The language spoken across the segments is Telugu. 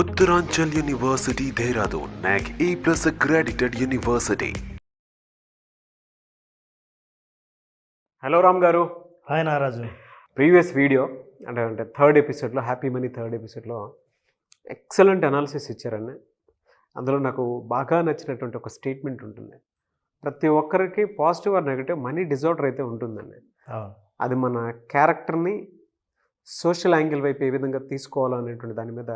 Uttaranchal University, Dehradun, NAC A+ accredited university. Hello Ram గారు. హాయ్ నారాజు. ప్రీవియస్ వీడియో అంటే థర్డ్ ఎపిసోడ్లో, హ్యాపీ మనీ థర్డ్ ఎపిసోడ్లో ఎక్సలెంట్ అనాలిసిస్ ఇచ్చారండి. అందులో నాకు బాగా నచ్చినటువంటి ఒక స్టేట్మెంట్ ఉంటుంది. ప్రతి ఒక్కరికి positive or negative money disorder అయితే ఉంటుందండి. అది మన క్యారెక్టర్ని సోషల్ యాంగిల్ వైపు ఏ విధంగా తీసుకోవాలనేటువంటి దాని మీద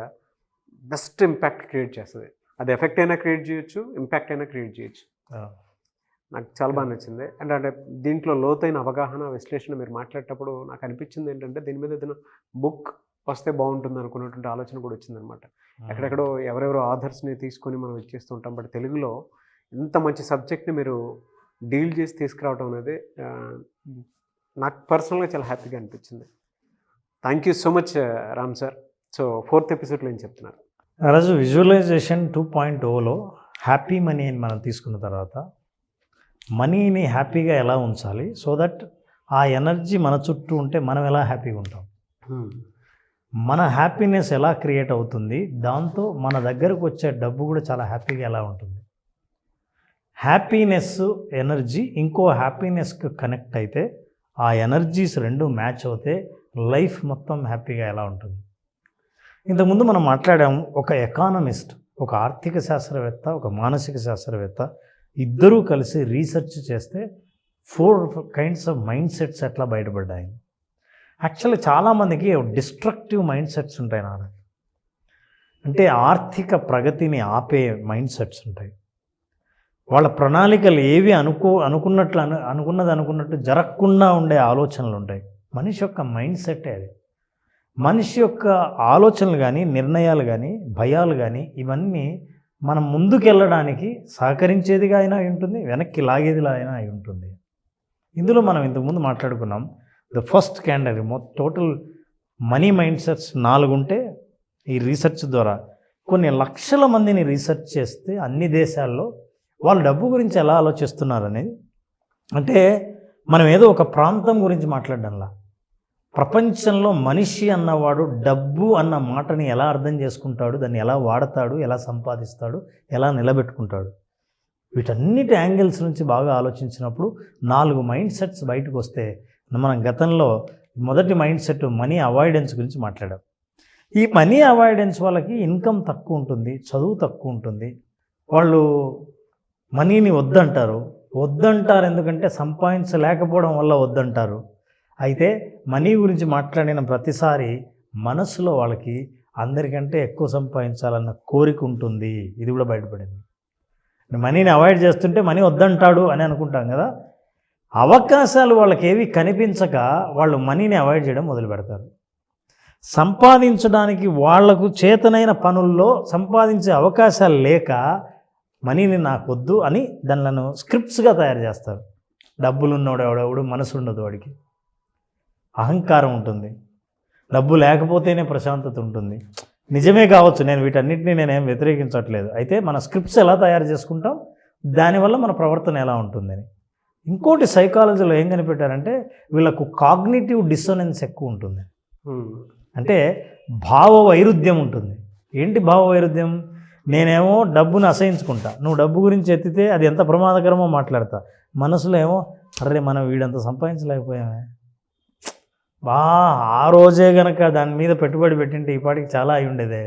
బెస్ట్ ఇంపాక్ట్ క్రియేట్ చేస్తుంది. అది ఎఫెక్ట్ అయినా క్రియేట్ చేయొచ్చు, ఇంపాక్ట్ అయినా క్రియేట్ చేయొచ్చు. నాకు చాలా బాగా నచ్చింది. అంటే దీంట్లో లోతైన అవగాహన, విశ్లేషణ మీరు మాట్లాడేటప్పుడు నాకు అనిపించింది ఏంటంటే దీని మీద ఏదైనా బుక్ వస్తే బాగుంటుంది అనుకున్నటువంటి ఆలోచన కూడా వచ్చిందనమాట. ఎక్కడెక్కడో ఎవరెవరో ఆథర్స్ని తీసుకొని మనం ఇచ్చేస్తూ ఉంటాం. బట్ తెలుగులో ఇంత మంచి సబ్జెక్ట్ని మీరు డీల్ చేసి తీసుకురావడం అనేది నాకు పర్సనల్గా చాలా హ్యాపీగా అనిపించింది. Thank you so much Ram sir. So fourth ఎపిసోడ్లో ఏం చెప్తున్నారు? రాజు, విజువలైజేషన్ 2.0లో హ్యాపీ మనీ అని మనం తీసుకున్న తర్వాత మనీని హ్యాపీగా ఎలా ఉంచాలి, సో దట్ ఆ ఎనర్జీ మన చుట్టూ ఉంటే మనం ఎలా హ్యాపీగా ఉంటాం, మన హ్యాపీనెస్ ఎలా క్రియేట్ అవుతుంది, దాంతో మన దగ్గరకు వచ్చే డబ్బు కూడా చాలా హ్యాపీగా ఎలా ఉంటుంది. హ్యాపీనెస్ ఎనర్జీ ఇంకో హ్యాపీనెస్కి కనెక్ట్ అయితే ఆ ఎనర్జీస్ రెండు మ్యాచ్ అవుతే లైఫ్ మొత్తం హ్యాపీగా ఎలా ఉంటుంది. ఇంతకుముందు మనం మాట్లాడాము, ఒక ఎకానమిస్ట్, ఒక ఆర్థిక శాస్త్రవేత్త, ఒక మానసిక శాస్త్రవేత్త ఇద్దరూ కలిసి రీసెర్చ్ చేస్తే 4 కైండ్స్ ఆఫ్ మైండ్ సెట్స్ ఎట్లా బయటపడ్డాయి. యాక్చువల్లీ చాలామందికి డిస్ట్రక్టివ్ మైండ్ సెట్స్ ఉంటాయి నాన్న. అంటే ఆర్థిక ప్రగతిని ఆపే మైండ్ సెట్స్ ఉంటాయి. వాళ్ళ ప్రణాళికలు ఏవి అనుకున్నట్టు జరగకుండా ఉండే ఆలోచనలు ఉంటాయి. మనిషి యొక్క మైండ్ సెట్టే అది. మనిషి యొక్క ఆలోచనలు కానీ, నిర్ణయాలు కానీ, భయాలు కానీ ఇవన్నీ మనం ముందుకెళ్ళడానికి సహకరించేదిగా అయినా ఉంటుంది, వెనక్కి లాగేదిలా అయినా అయి ఉంటుంది. ఇందులో మనం ఇంతకుముందు మాట్లాడుకున్నాం, the first category total money mind sets 4 ఉంటే ఈ రీసెర్చ్ ద్వారా కొన్ని లక్షల మందిని రీసెర్చ్ చేస్తే అన్ని దేశాల్లో వాళ్ళు డబ్బు గురించి ఎలా ఆలోచిస్తున్నారనేది, అంటే మనం ఏదో ఒక ప్రాంతం గురించి మాట్లాడడంలా, ప్రపంచంలో మనిషి అన్నవాడు డబ్బు అన్న మాటని ఎలా అర్థం చేసుకుంటాడు, దాన్ని ఎలా వాడతాడు, ఎలా సంపాదిస్తాడు, ఎలా నిలబెట్టుకుంటాడు, వీటన్నిటి యాంగిల్స్ నుంచి బాగా ఆలోచించినప్పుడు 4 మైండ్ సెట్స్ బయటకు వస్తే, మనం గతంలో మొదటి మైండ్ సెట్ మనీ అవాయిడెన్స్ గురించి మాట్లాడాం. ఈ మనీ అవాయిడెన్స్ వాళ్ళకి ఇన్కమ్ తక్కువ ఉంటుంది, చదువు తక్కువ ఉంటుంది, వాళ్ళు మనీని వద్దంటారు ఎందుకంటే సంపాదించలేకపోవడం వల్ల వద్దంటారు. అయితే మనీ గురించి మాట్లాడిన ప్రతిసారి మనసులో వాళ్ళకి అందరికంటే ఎక్కువ సంపాదించాలన్న కోరిక ఉంటుంది. ఇది కూడా బయటపడింది. మనీని అవాయిడ్ చేస్తుంటే మనీ వద్దంటాడు అని అనుకుంటాం కదా, అవకాశాలు వాళ్ళకి ఏవి కనిపించక వాళ్ళు మనీని అవాయిడ్ చేయడం మొదలు పెడతారు. సంపాదించడానికి వాళ్లకు చేతనైన పనుల్లో సంపాదించే అవకాశాలు లేక మనీని నాకొద్దు అని దానిలను స్క్రిప్ట్స్గా తయారు చేస్తారు. డబ్బులు ఉన్నవాడు ఎవడెవడు మనసు ఉండదు, వాడికి అహంకారం ఉంటుంది, డబ్బు లేకపోతేనే ప్రశాంతత ఉంటుంది. నిజమే కావచ్చు, నేను వీటన్నిటిని నేనేం వ్యతిరేకించట్లేదు. అయితే మన స్క్రిప్ట్స్ ఎలా తయారు చేసుకుంటాం, దానివల్ల మన ప్రవర్తన ఎలా ఉంటుందని. ఇంకోటి సైకాలజీలో ఏం కనిపెట్టారంటే వీళ్ళకు కాగ్నిటివ్ డిస్సోనెన్స్ ఎక్కువ ఉంటుంది. అంటే భావ వైరుధ్యం ఉంటుంది. ఏంటి భావ వైరుధ్యం? నేనేమో డబ్బును అసహించుకుంటా, నువ్వు డబ్బు గురించి ఎత్తితే అది ఎంత ప్రమాదకరమో మాట్లాడతా. మనసులో ఏమో అరే మనం వీడంత సంపాదించలేకపోయామే, ఆ రోజే కనుక దాని మీద పెట్టుబడి పెట్టింటే ఈ పాటికి చాలా అయి ఉండేదే.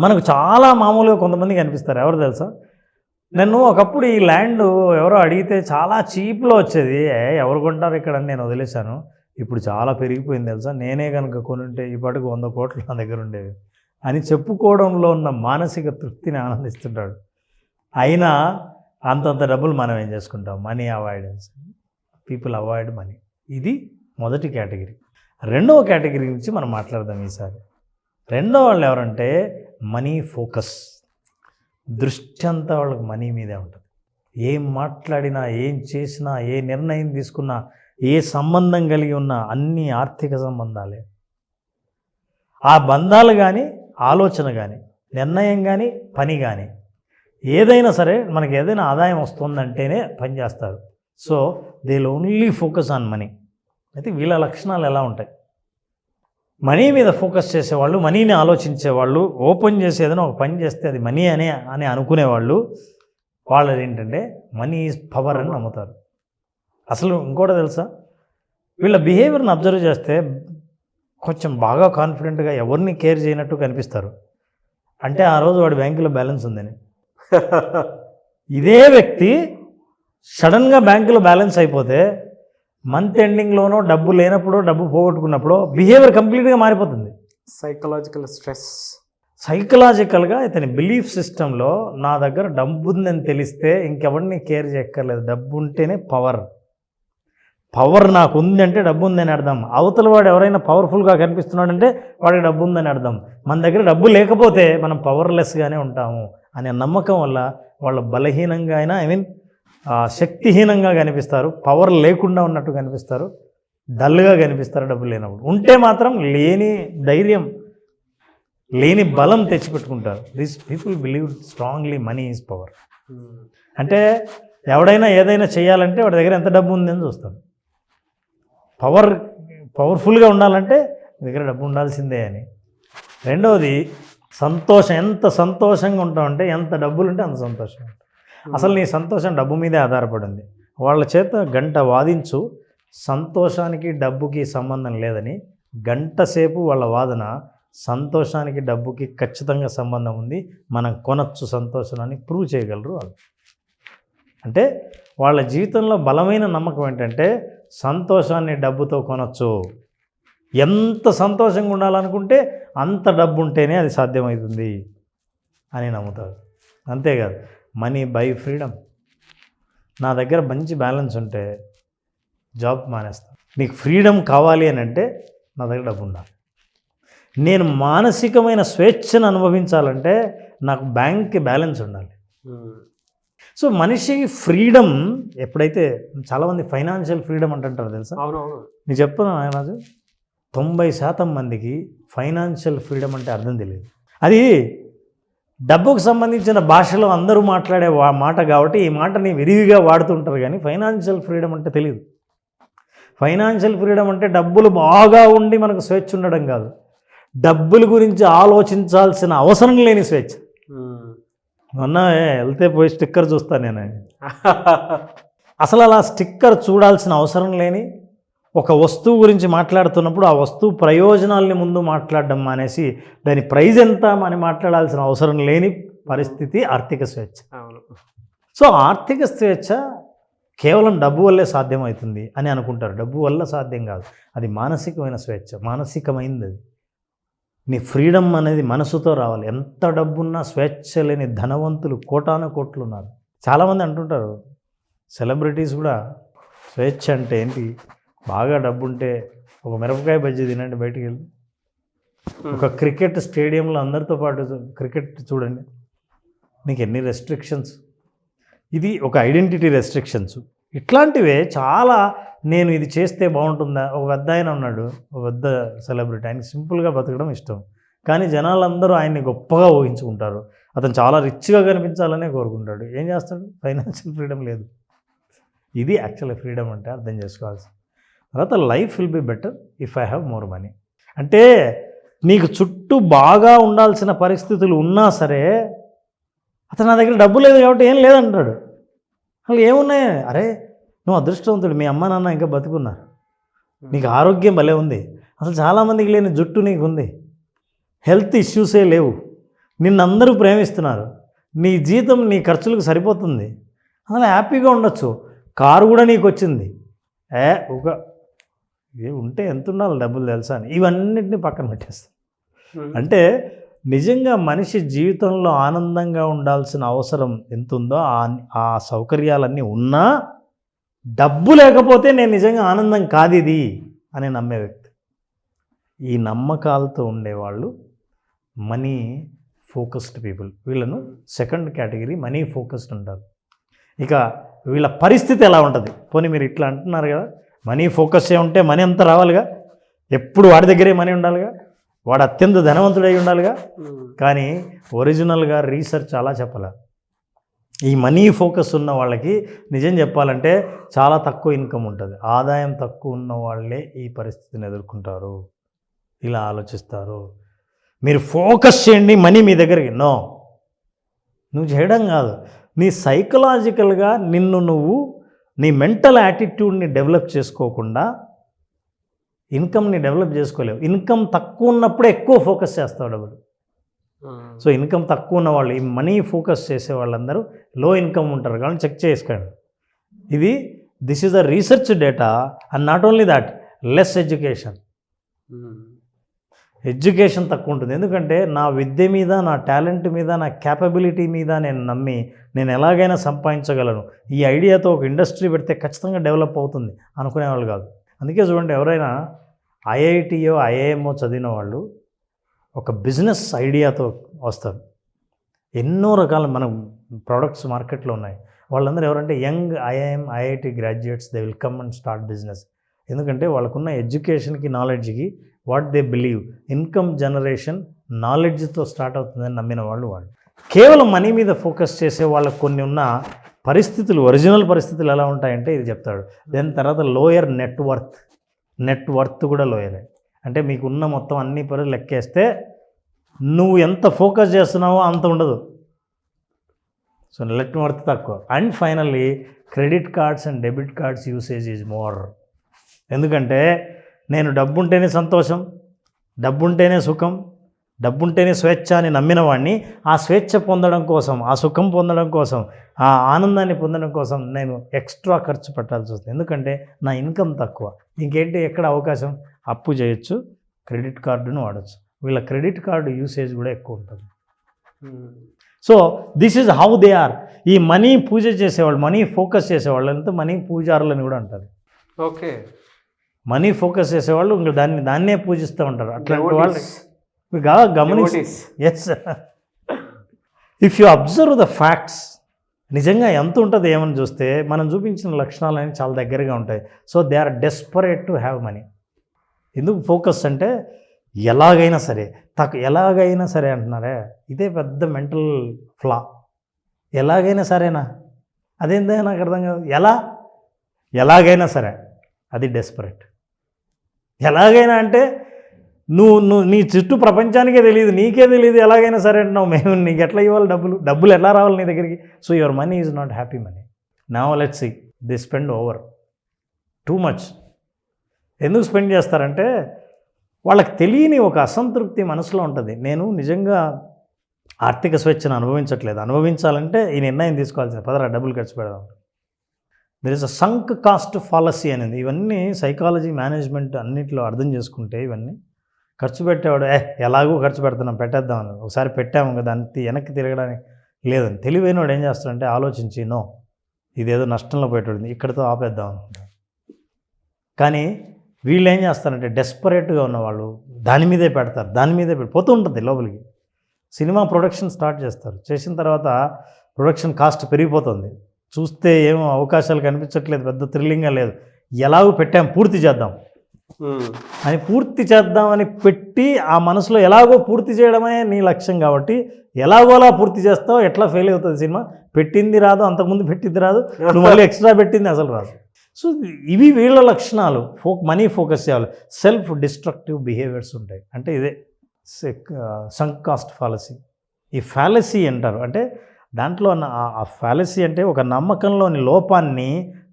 మనకు చాలా మామూలుగా కొంతమందికి అనిపిస్తారు. ఎవరు తెలుసా, నన్ను ఒకప్పుడు ఈ ల్యాండ్ ఎవరో అడిగితే చాలా చీప్లో వచ్చేది, ఎవరు కొంటారు ఇక్కడ అని నేను వదిలేశాను, ఇప్పుడు చాలా పెరిగిపోయింది తెలుసా, నేనే కనుక కొనుంటే ఈ పాటికి 100 కోట్లు నా దగ్గర ఉండేవి అని చెప్పుకోవడంలో ఉన్న మానసిక తృప్తిని ఆనందిస్తుంటాడు. అయినా అంతంత డబ్బులు మనం ఏం చేసుకుంటాం? Money avoidance, people avoid money. ఇది మొదటి కేటగిరీ. రెండవ కేటగిరీ నుంచి మనం మాట్లాడదాం ఈసారి. రెండవ వాళ్ళు ఎవరంటే మనీ ఫోకస్. దృష్టి అంతా వాళ్ళకి మనీ మీదే ఉంటుంది. ఏం మాట్లాడినా, ఏం చేసినా, ఏ నిర్ణయం తీసుకున్నా, ఏ సంబంధం కలిగి ఉన్నా అన్నీ ఆర్థిక సంబంధాలే. ఆ బంధాలు కానీ, ఆలోచన కానీ, నిర్ణయం కానీ, పని కానీ ఏదైనా సరే మనకి ఏదైనా ఆదాయం వస్తుందంటేనే పని చేస్తారు. So they will only focus on money. అయితే వీళ్ళ లక్షణాలు ఎలా ఉంటాయి? మనీ మీద ఫోకస్ చేసేవాళ్ళు, మనీని ఆలోచించేవాళ్ళు, ఓపెన్ చేసి ఏదైనా ఒక పని చేస్తే అది మనీ అని అనుకునేవాళ్ళు, వాళ్ళది ఏంటంటే మనీ ఈజ్ పవర్ అని నమ్ముతారు. అసలు ఇంకోటి తెలుసా, వీళ్ళ బిహేవియర్ని అబ్జర్వ్ చేస్తే కొంచెం బాగా కాన్ఫిడెంట్గా ఎవరిని కేర్ చేయనట్టు కనిపిస్తారు. అంటే ఆ రోజు వాడి బ్యాంకులో బ్యాలెన్స్ ఉందని. ఇదే వ్యక్తి సడన్గా బ్యాంకులో బ్యాలెన్స్ అయిపోతే మంత్ ఎండింగ్లోనో డబ్బు లేనప్పుడు, డబ్బు పోగొట్టుకున్నప్పుడు బిహేవియర్ కంప్లీట్గా మారిపోతుంది. Psychological stress. సైకలాజికల్గా ఇతని బిలీఫ్ సిస్టంలో నా దగ్గర డబ్బు ఉందని తెలిస్తే ఇంకెవరిని కేర్ చేయక్కర్లేదు. డబ్బు ఉంటేనే పవర్. పవర్ నాకు ఉంది అంటే డబ్బు ఉందని అర్థం. అవతల వాడు ఎవరైనా పవర్ఫుల్గా కనిపిస్తున్నాడంటే వాడికి డబ్బు ఉందని అర్థం. మన దగ్గర డబ్బు లేకపోతే మనం పవర్లెస్గానే ఉంటాము అనే నమ్మకం వల్ల వాళ్ళు బలహీనంగా అయినా శక్తిహీనంగా కనిపిస్తారు, పవర్ లేకుండా ఉన్నట్టు కనిపిస్తారు, డల్గా కనిపిస్తారు డబ్బు లేనప్పుడు. ఉంటే మాత్రం లేని ధైర్యం, లేని బలం తెచ్చిపెట్టుకుంటారు. This people believe strongly money is power. అంటే ఎవడైనా ఏదైనా చేయాలంటే వాడి దగ్గర ఎంత డబ్బు ఉందని చూస్తాడు. పవర్ఫుల్గా ఉండాలంటే మీ దగ్గర డబ్బు ఉండాల్సిందే అని. రెండవది సంతోషం. ఎంత సంతోషంగా ఉంటామంటే, ఎంత డబ్బులు ఉంటే అంత సంతోషం. అసలు నీ సంతోషం డబ్బు మీదే ఆధారపడింది. వాళ్ళ చేత గంట వాదించు, సంతోషానికి డబ్బుకి సంబంధం లేదని. గంట సేపు వాళ్ళ వాదన సంతోషానికి డబ్బుకి ఖచ్చితంగా సంబంధం ఉంది, మనం కొనచ్చు సంతోషాన్ని ప్రూవ్ చేయగలరు వాళ్ళు. అంటే వాళ్ళ జీవితంలో బలమైన నమ్మకం ఏంటంటే సంతోషాన్ని డబ్బుతో కొనచ్చు. ఎంత సంతోషంగా ఉండాలనుకుంటే అంత డబ్బు ఉంటేనే అది సాధ్యమవుతుంది అని నమ్ముతారు. అంతేకాదు, మనీ బై ఫ్రీడమ్. నా దగ్గర మంచి బ్యాలెన్స్ ఉంటే జాబ్ మానేస్తాను. నీకు ఫ్రీడమ్ కావాలి అని అంటే నా దగ్గర డబ్బు ఉండాలి. నేను మానసికమైన స్వేచ్ఛను అనుభవించాలంటే నాకు బ్యాంక్కి బ్యాలెన్స్ ఉండాలి. సో మనిషి ఫ్రీడమ్ ఎప్పుడైతే, చాలామంది ఫైనాన్షియల్ ఫ్రీడమ్ అంటుంటారు తెలుసా. అవునవును. నేను చెప్తున్నా రాజు, 90% మందికి ఫైనాన్షియల్ ఫ్రీడమ్ అంటే అర్థం తెలియదు. అది డబ్బుకు సంబంధించిన భాషలో అందరూ మాట్లాడే మాట కాబట్టి ఈ మాటని విరివిగా వాడుతుంటారు, కానీ ఫైనాన్షియల్ ఫ్రీడమ్ అంటే తెలియదు. ఫైనాన్షియల్ ఫ్రీడమ్ అంటే డబ్బులు బాగా ఉండి మనకు స్వేచ్ఛ ఉండడం కాదు, డబ్బుల గురించి ఆలోచించాల్సిన అవసరం లేని స్వేచ్ఛ. మొన్న వెళ్తే పోయి స్టిక్కర్ చూస్తాను నేను. అసలు అలా స్టిక్కర్ చూడాల్సిన అవసరం లేని ఒక వస్తువు గురించి మాట్లాడుతున్నప్పుడు ఆ వస్తువు ప్రయోజనాల్ని ముందు మాట్లాడడం మానేసి దాని ప్రైజ్ ఎంత అని మాట్లాడాల్సిన అవసరం లేని పరిస్థితి ఆర్థిక స్వేచ్ఛ. సో ఆర్థిక స్వేచ్ఛ కేవలం డబ్బు వల్లే సాధ్యమవుతుంది అని అనుకుంటారు. డబ్బు వల్ల సాధ్యం కాదు, అది మానసికమైన స్వేచ్ఛ, మానసికమైంది అది. నీ ఫ్రీడమ్ అనేది మనసుతో రావాలి. ఎంత డబ్బున్నా స్వేచ్ఛ లేని ధనవంతులు కోటాను కోట్లు ఉన్నారు. చాలామంది అంటుంటారు, సెలబ్రిటీస్ కూడా స్వేచ్ఛ అంటే ఏంటి, బాగా డబ్బు ఉంటే ఒక మిరపకాయ బజ్జీ తినండి బయటికి వెళ్ళి, ఒక క్రికెట్ స్టేడియంలో అందరితో పాటు క్రికెట్ చూడండి, నీకు ఎన్ని రెస్ట్రిక్షన్స్. ఇది ఒక ఐడెంటిటీ రెస్ట్రిక్షన్స్. ఇట్లాంటివే చాలా. నేను ఇది చేస్తే బాగుంటుందా. ఒక పెద్ద ఆయన ఉన్నాడు, ఒక పెద్ద సెలబ్రిటీ, ఆయనకి సింపుల్గా బతకడం ఇష్టం, కానీ జనాలందరూ ఆయన్ని గొప్పగా ఊహించుకుంటారు. అతను చాలా రిచ్గా కనిపించాలనే కోరుకుంటాడు. ఏం చేస్తాడు, ఫైనాన్షియల్ ఫ్రీడమ్ లేదు. ఇది యాక్చువల్ ఫ్రీడమ్ అంటే అర్థం చేసుకోవాల్సి. తర్వాత life will be better if I have more money. అంటే నీకు చుట్టూ బాగా ఉండాల్సిన పరిస్థితులు ఉన్నా సరే అతను నా దగ్గర డబ్బు లేదు కాబట్టి ఏం లేదంటాడు. అసలు ఏమున్నాయి, అరే నువ్వు అదృష్టవంతుడు, మీ అమ్మ నాన్న ఇంకా బతుకున్నారు, నీకు ఆరోగ్యం భలే ఉంది, అసలు చాలామందికి లేని జుట్టు నీకు ఉంది, హెల్త్ ఇష్యూసే లేవు, నిన్నందరూ ప్రేమిస్తున్నారు, నీ జీతం నీ ఖర్చులకు సరిపోతుంది, అసలు హ్యాపీగా ఉండొచ్చు, కారు కూడా నీకు వచ్చింది. ఒక ఇది ఉంటే ఎంత ఉండాలి డబ్బులు తెలుసా అని ఇవన్నిటిని పక్కన పెట్టేస్తాం. అంటే నిజంగా మనిషి జీవితంలో ఆనందంగా ఉండాల్సిన అవసరం ఎంత ఉందో ఆ సౌకర్యాలన్నీ ఉన్నా డబ్బు లేకపోతే నేను నిజంగా ఆనందం కాదు ఇది అని నమ్మే వ్యక్తి. ఈ నమ్మకాలతో ఉండేవాళ్ళు మనీ ఫోకస్డ్ పీపుల్. వీళ్ళను సెకండ్ కేటగిరీ మనీ ఫోకస్డ్ ఉంటారు. ఇక వీళ్ళ పరిస్థితి ఎలా ఉంటుంది, పోనీ మీరు ఇట్లా అంటున్నారు కదా, మనీ ఫోకస్ ఉంటే మనీ అంతా రావాలిగా, ఎప్పుడు వాడి దగ్గరే మనీ ఉండాలిగా, వాడు అత్యంత ధనవంతుడై ఉండాలిగా. కానీ ఒరిజినల్గా రీసెర్చ్ అలా చెప్పాలి. ఈ మనీ ఫోకస్ ఉన్న వాళ్ళకి నిజం చెప్పాలంటే చాలా తక్కువ ఇన్కమ్ ఉంటుంది. ఆదాయం తక్కువ ఉన్న వాళ్ళే ఈ పరిస్థితిని ఎదుర్కొంటారు. ఇలా ఆలోచిస్తారు. మీరు ఫోకస్ చేయండి మనీ మీ దగ్గరికి. నో, నువ్వు చేయడం కాదు, నీ సైకలాజికల్గా నువ్వు నీ మెంటల్ యాటిట్యూడ్ని డెవలప్ చేసుకోకుండా ఇన్కమ్ని డెవలప్ చేసుకోలేవు. ఇన్కమ్ తక్కువ ఉన్నప్పుడే ఎక్కువ ఫోకస్ చేస్తావు డబ్బులు. సో ఇన్కమ్ తక్కువ ఉన్న వాళ్ళు, ఈ మనీ ఫోకస్ చేసే వాళ్ళందరూ లో ఇన్కమ్ ఉంటారు. కాబట్టి చెక్ చేసుకోండి. This is the research data. And not only that, less education తక్కువ ఉంటుంది. ఎందుకంటే నా విద్య మీద, నా టాలెంట్ మీద, నా క్యాపబిలిటీ మీద నేను నమ్మి నేను ఎలాగైనా సంపాదించగలను, ఈ ఐడియాతో ఒక ఇండస్ట్రీ పెడితే ఖచ్చితంగా డెవలప్ అవుతుంది అనుకునేవాళ్ళు కాదు. అందుకే చూడండి, ఎవరైనా ఐఐటియో ఐఐఎంఓ చదివిన వాళ్ళు ఒక బిజినెస్ ఐడియాతో వస్తారు. ఎన్నో రకాల మన ప్రోడక్ట్స్ మార్కెట్లో ఉన్నాయి. వాళ్ళందరూ ఎవరంటే young IIM IIT graduates. They will come and start business. ఎందుకంటే వాళ్ళకున్న ఎడ్యుకేషన్కి, నాలెడ్జ్కి, what they believe, income generation నాలెడ్జ్తో స్టార్ట్ అవుతుందని నమ్మిన వాళ్ళు. కేవలం మనీ మీద ఫోకస్ చేసే వాళ్ళకు కొన్ని ఉన్న పరిస్థితులు, ఒరిజినల్ పరిస్థితులు ఎలా ఉంటాయంటే ఇది చెప్తాడు. దాని తర్వాత లోయర్ నెట్ వర్త్ కూడా లోయరే. అంటే మీకున్న మొత్తం అన్ని పనులు లెక్కేస్తే నువ్వు ఎంత ఫోకస్ చేస్తున్నావో అంత ఉండదు. సో నెట్ వర్త్ తక్కువ. And finally credit cards and debit cards usage is more. ఎందుకంటే నేను డబ్బుంటేనే సంతోషం, డబ్బుంటేనే సుఖం, డబ్బుంటేనే స్వేచ్ఛ అని నమ్మిన వాడిని ఆ స్వేచ్ఛ పొందడం కోసం, ఆ సుఖం పొందడం కోసం, ఆ ఆనందాన్ని పొందడం కోసం నేను ఎక్స్ట్రా ఖర్చు పెట్టాల్సి వస్తుంది. ఎందుకంటే నా ఇన్కమ్ తక్కువ. ఇంకేంటి, ఎక్కడ అవకాశం, అప్పు చేయొచ్చు, క్రెడిట్ కార్డును వాడచ్చు. వీళ్ళ క్రెడిట్ కార్డు యూసేజ్ కూడా ఎక్కువ ఉంటుంది. So this is how they are. ఈ మనీ పూజ చేసేవాళ్ళు, మనీ ఫోకస్ చేసేవాళ్ళు అంతా మనీ పూజారులని కూడా అంటారు. ఓకే, మనీ ఫోకస్ చేసేవాళ్ళు ఇంకా దాన్నే పూజిస్తూ ఉంటారు. అట్లాంటి వాళ్ళు గమనించి, yes, if you observe the facts, నిజంగా ఎంత ఉంటుంది ఏమని చూస్తే మనం చూపించిన లక్షణాలన్నీ చాలా దగ్గరగా ఉంటాయి. So they are desperate to have money. ఎందుకు ఫోకస్ అంటే ఎలాగైనా సరే అంటున్నారే, ఇదే పెద్ద మెంటల్ ఫ్లా. ఎలాగైనా సరేనా, అదేందో నాకు అర్థం కాదు. ఎలాగైనా సరే, అది డెస్పరేట్. ఎలాగైనా అంటే నువ్వు నీ చుట్టూ ప్రపంచానికే తెలియదు, నీకే తెలియదు, ఎలాగైనా సరే అంటున్నావు. మేము నీకు ఎట్లా ఇవ్వాలి డబ్బులు ఎట్లా రావాలి నీ దగ్గరికి? So your money is not happy money. Now let's see, they spend over too much. ఎందుకు స్పెండ్ చేస్తారంటే వాళ్ళకి తెలియని ఒక అసంతృప్తి మనసులో ఉంటుంది. నేను నిజంగా ఆర్థిక స్వేచ్ఛను అనుభవించాలంటే ఈ నిర్ణయం తీసుకోవాల్సింది, పదరా డబ్బులు ఖర్చు పెడదాం. There is a sunk cost fallacy అనేది. ఇవన్నీ సైకాలజీ, మేనేజ్మెంట్ అన్నింటిలో అర్థం చేసుకుంటే ఇవన్నీ ఖర్చు పెట్టేవాడు ఎలాగో ఖర్చు పెడుతున్నాం, పెట్టేద్దామని. ఒకసారి పెట్టాము కదా, దాన్ని వెనక్కి తిరగడానికి లేదని తెలివైన వాడు ఏం చేస్తాడంటే ఆలోచించి, నో, ఇదేదో నష్టంలో పెట్టబడింది, ఇక్కడితో ఆపేద్దాం అనుకుంటారు. కానీ వీళ్ళు ఏం చేస్తారంటే డెస్పరేట్గా ఉన్నవాళ్ళు దాని మీదే పోతూ ఉంటుంది లోపలికి. సినిమా ప్రొడక్షన్ స్టార్ట్ చేస్తారు. చేసిన తర్వాత ప్రొడక్షన్ కాస్ట్ పెరిగిపోతుంది. చూస్తే ఏమో అవకాశాలు కనిపించట్లేదు, పెద్ద థ్రిల్లింగ్గా లేదు. ఎలాగో పెట్టాం, పూర్తి చేద్దామని పెట్టి ఆ మనసులో ఎలాగో పూర్తి చేయడమే నీ లక్ష్యం. కాబట్టి ఎలాగోలా పూర్తి చేస్తావు, ఎట్లా ఫెయిల్ అవుతుంది సినిమా. పెట్టింది రాదు, అంతకుముందు పెట్టింది రాదు, నువ్వు మళ్ళీ ఎక్స్ట్రా పెట్టింది అసలు రాదు. సో ఇవి వీళ్ళ లక్షణాలు. మనీ ఫోకస్ చేయాలి. సెల్ఫ్ డిస్ట్రక్టివ్ బిహేవియర్స్ ఉంటాయి. అంటే ఇదే సంక్ కాస్ట్ ఫాలసీ. ఈ ఫాలసీ అంటారు. అంటే దాంట్లో ఆ ఫాలసీ అంటే ఒక నమ్మకంలోని లోపాన్ని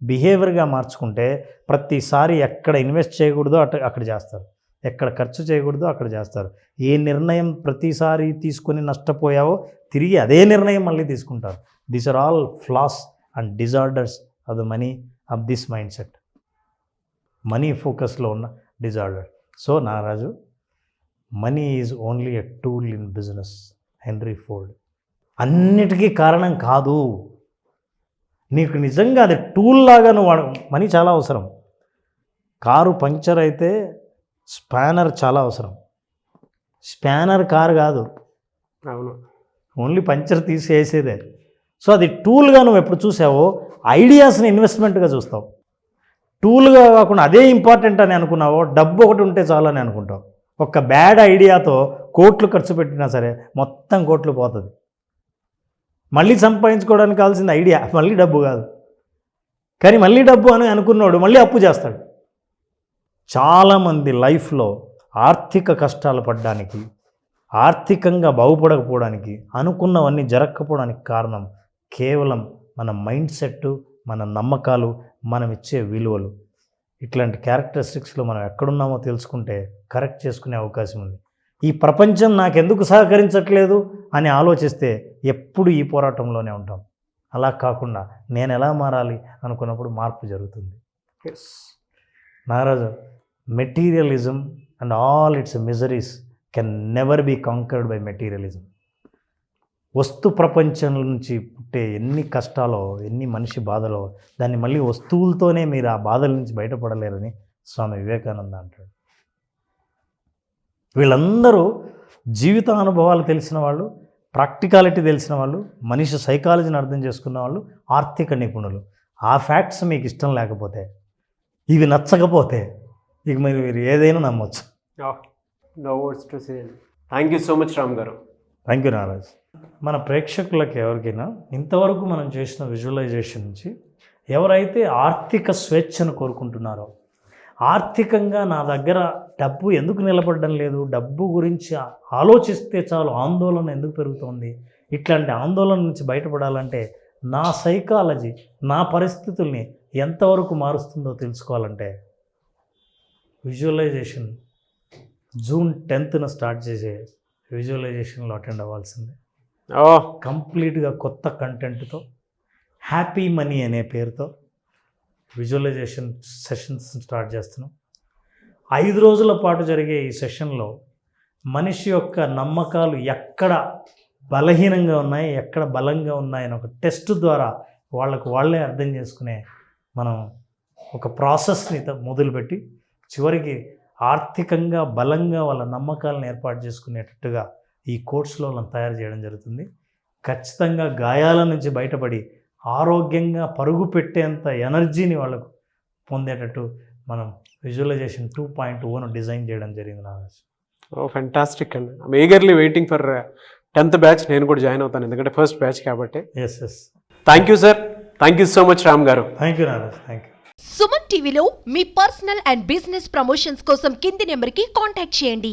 బిహేవియర్గా మార్చుకుంటే ప్రతిసారి ఎక్కడ ఇన్వెస్ట్ చేయకూడదో అక్కడ చేస్తారు, ఎక్కడ ఖర్చు చేయకూడదో అక్కడ చేస్తారు. ఏ నిర్ణయం ప్రతిసారి తీసుకొని నష్టపోయావో తిరిగి అదే నిర్ణయం మళ్ళీ తీసుకుంటారు. These are all flaws and disorders of the money of this mind set. Money ఫోకస్లో ఉన్న disorder. So Naraju, money is only a tool in business. Henry Ford. అన్నిటికీ కారణం కాదు. నీకు నిజంగా అది టూల్ లాగా నువ్వు మనీ చాలా అవసరం. కారు పంక్చర్ అయితే స్పానర్ చాలా అవసరం. స్పానర్ కారు కాదు, అవును, ఓన్లీ పంక్చర్ తీసేసేదే. సో అది టూల్గా నువ్వు ఎప్పుడు చూసావో ఐడియాస్ని ఇన్వెస్ట్మెంట్గా చూస్తావు. టూల్గా కాకుండా అదే ఇంపార్టెంట్ అని అనుకున్నావో డబ్బు ఒకటి ఉంటే చాలు అని అనుకుంటావు. ఒక బ్యాడ్ ఐడియాతో కోట్లు ఖర్చు పెట్టినా సరే మొత్తం కోట్లు పోతుంది. మళ్ళీ సంపాదించుకోవడానికి కావాల్సిన ఐడియా, మళ్ళీ డబ్బు కాదు. కానీ మళ్ళీ డబ్బు అని అనుకున్నాడు మళ్ళీ అప్పు చేస్తాడు. చాలామంది లైఫ్లో ఆర్థిక కష్టాలు పడడానికి, ఆర్థికంగా బాగుపడకపోవడానికి, అనుకున్నవన్నీ జరగకపోవడానికి కారణం కేవలం మన మైండ్ సెట్, మన నమ్మకాలు, మనం ఇచ్చే విలువలు. ఇట్లాంటి క్యారెక్టరిస్టిక్స్లో మనం ఎక్కడున్నామో తెలుసుకుంటే కరెక్ట్ చేసుకునే అవకాశం ఉంది. ఈ ప్రపంచం నాకెందుకు సహకరించట్లేదు అని ఆలోచిస్తే ఎప్పుడు ఈ పోరాటంలోనే ఉంటాం. అలా కాకుండా నేను ఎలా మారాలి అనుకున్నప్పుడు మార్పు జరుగుతుంది. Yes. Nagaraju, materialism and all its miseries can never be conquered by materialism. వస్తు ప్రపంచం నుంచి పుట్టే ఎన్ని కష్టాలో, ఎన్ని మనిషి బాధలో, దాన్ని మళ్ళీ వస్తువులతోనే మీరు ఆ బాధల నుంచి బయటపడలేరని స్వామి వివేకానంద అంటాడు. వీళ్ళందరూ జీవిత అనుభవాలు తెలిసిన వాళ్ళు, ప్రాక్టికాలిటీ తెలిసిన వాళ్ళు, మనిషి సైకాలజీని అర్థం చేసుకున్న వాళ్ళు, ఆర్థిక నిపుణులు. ఆ ఫ్యాక్ట్స్ మీకు ఇష్టం లేకపోతే, ఇవి నచ్చకపోతే ఇక మీరు ఏదైనా నమ్మొచ్చు. No words to say. Thank you so much Ram గారు. Thank you Naraj. మన ప్రేక్షకులకు ఎవరికైనా ఇంతవరకు మనం చేసిన విజువలైజేషన్ నుంచి ఎవరైతే ఆర్థిక స్వేచ్ఛను కోరుకుంటున్నారో, ఆర్థికంగా నా దగ్గర డబ్బు ఎందుకు నిలబడడం లేదు, డబ్బు గురించి ఆలోచిస్తే చాలు ఆందోళన ఎందుకు పెరుగుతోంది, ఇట్లాంటి ఆందోళన నుంచి బయటపడాలంటే నా సైకాలజీ నా పరిస్థితుల్ని ఎంతవరకు మారుస్తుందో తెలుసుకోవాలంటే విజువలైజేషన్ జూన్ 10th స్టార్ట్ చేసే విజువలైజేషన్లో అటెండ్ అవ్వాల్సిందే. కంప్లీట్గా కొత్త కంటెంట్తో, హ్యాపీ మనీ అనే పేరుతో విజువలైజేషన్ సెషన్స్ స్టార్ట్ చేస్తున్నాం. 5 రోజుల పాటు జరిగే ఈ సెషన్లో మనిషి యొక్క నమ్మకాలు ఎక్కడ బలహీనంగా ఉన్నాయి, ఎక్కడ బలంగా ఉన్నాయని ఒక టెస్ట్ ద్వారా వాళ్ళే అర్థం చేసుకునే మనం ఒక ప్రాసెస్ని మొదలుపెట్టి చివరికి ఆర్థికంగా బలంగా వాళ్ళ నమ్మకాలను ఏర్పాటు చేసుకునేటట్టుగా ఈ కోర్సులో వాళ్ళని తయారు చేయడం జరుగుతుంది. ఖచ్చితంగా గాయాల నుంచి బయటపడి ఆరోగ్యంగా పరుగు పెట్టేంత ఎనర్జీని వాళ్ళకు పొందేటట్టు మనం విజువలైజేషన్ 2.0 డిజైన్ చేయడం జరిగింది. నాగరాజ్, ఫెంటాస్టిక్ అండి. I'm eagerly waiting for 10th batch. నేను కూడా జాయిన్ అవుతాను, ఎందుకంటే ఫస్ట్ బ్యాచ్ కాబట్టి. Yes. Thank you sir. Thank you so much Ram గారు. Thank you Nagaraj. Thank you. Suman టీవీలో మీ పర్సనల్ అండ్ బిజినెస్ ప్రమోషన్స్ కోసం కింది నెంబర్కి కాంటాక్ట్ చేయండి.